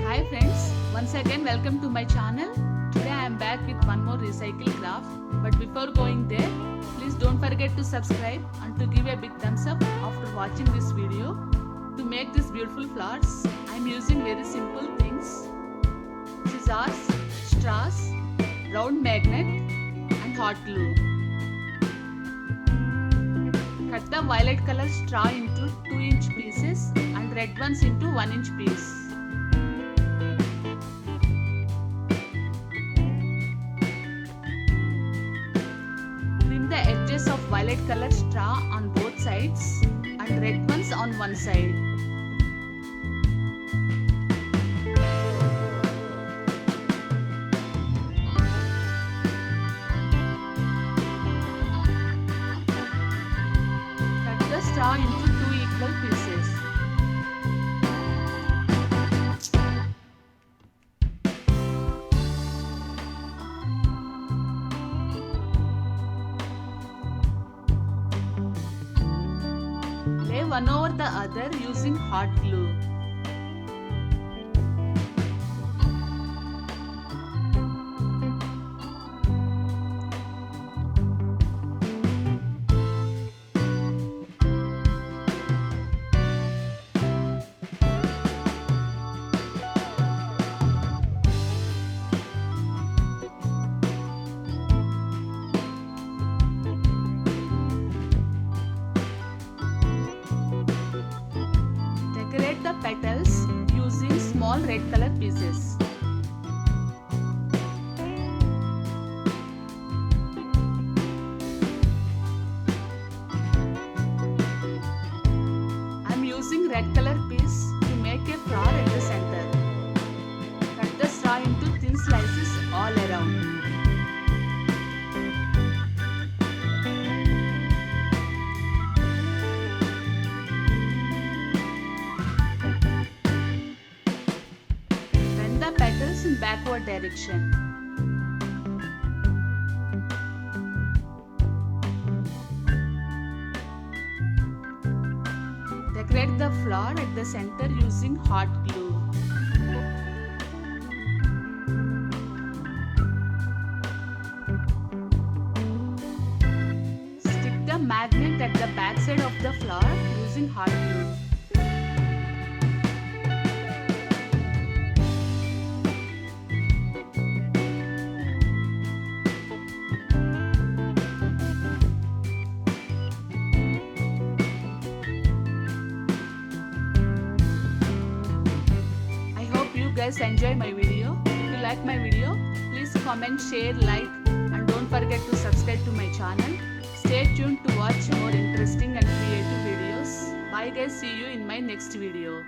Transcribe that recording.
Hi friends, once again welcome to my channel. Today I am back with one more recycle craft. But before going there, please don't forget to subscribe and to give a big thumbs up after watching this video. To make these beautiful flowers, I am using very simple things: scissors, straws, round magnet and hot glue. Cut the violet color straw into 2-inch pieces and red ones into 1-inch piece. Trim the edges of violet color straw on both sides and red ones on one side. Cut the straw into 2 equal pieces. Lay one over the other using hot glue. Decorate the petals using small red color pieces. I am using red color piece to make a flower at the center. Cut the straw into thin slices all around. The petals in backward direction. Decorate the flower at the center using hot glue. Stick the magnet at the back side of the flower using hot glue. You guys enjoy my video. If you like my video, please comment, share, like, and don't forget to subscribe to my channel. Stay tuned to watch more interesting and creative videos. Bye guys, see you in my next video.